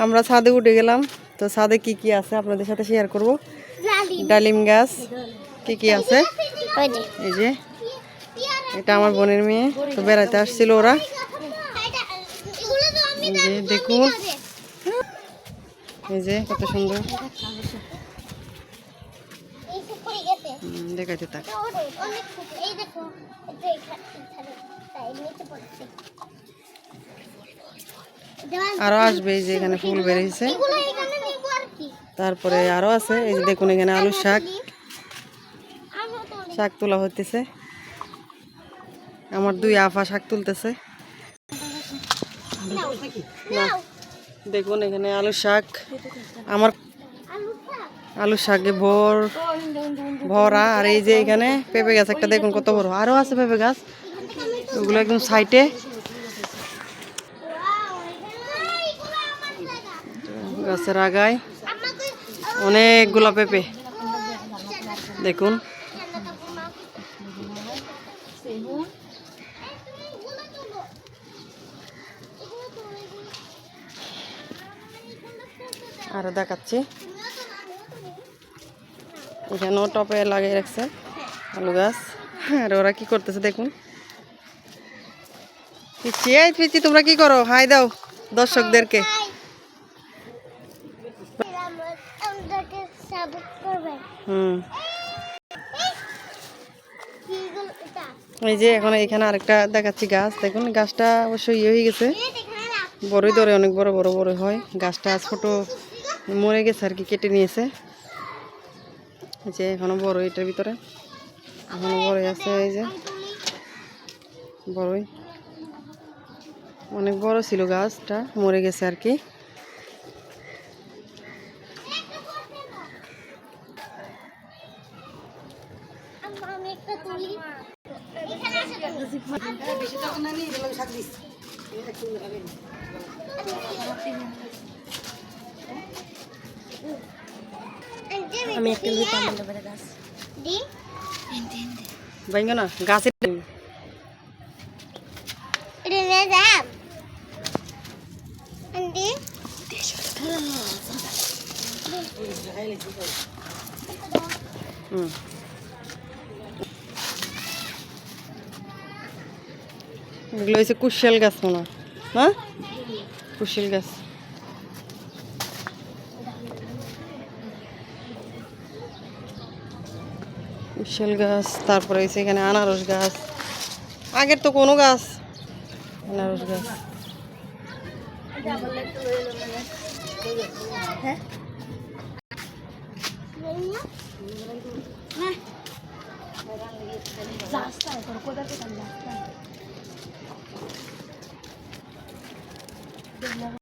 আমরা ছাদে উঠে গেলাম। তো ছাদে কি কি আছে আপনাদের সাথে শেয়ার করব। ডালিম গাছ কি কি আছে, এই যে এটা আমার বোনের মেয়ে, তো বেড়াতে আসছিল ওরা। এই যে দেখুন, এই যে কত সুন্দর দেখাইতে থাক। আরো আসবে, এই যে এখানে ফুল বেরিয়েছে, তারপরে আরো আছে। এই যে দেখুন এখানে আলু শাক, শাক তোলা হইতেছে। আমার দুই আফা শাক তুলতেছে। দেখুন এখানে আলু শাক, আমার আলু শাকে ভরা। আর এই যে এখানে পেঁপে গাছ একটা দেখুন কত বড়, আরো আছে পেঁপে গাছ, ওগুলো একদম সাইডে গাছের আগায় অনেকগুলা পেঁপে দেখুন। আরো দেখাচ্ছি, এখানেও টপে লাগিয়ে রাখছে আলু গাছ। আর ওরা কি করতেছে দেখুন। পিচ্ছি, এই পিচ্ছি তোমরা কি করো? হাই দাও দর্শকদেরকে। এই যে এখন এখানে আরেকটা দেখাচ্ছি গাছ, দেখুন গাছটা অবশ্যই ইয়ে হয়ে গেছে, বড়ই ধরে, অনেক বড় বড় বড় হয়। গাছটা ছোট মরে গেছে আর কি, কেটে নিয়েছে। এই যে এখনো বড়, এটার ভিতরে এখনো বড়ই আছে। এই যে বড়ই অনেক বড় ছিল, গাছটা মরে গেছে আর কি। আমি একটা গাছ ভাইঙ্গো না গাছের এগুলো হচ্ছে কুশাল গাছ মনে হয়, হ্যাঁ কুশাল গাছ। কুশাল গাছ, তারপরে হচ্ছে এখানে আনারস গাছ। আগের তো কোনো গাছ, আনারস গাছ। হ্যাঁ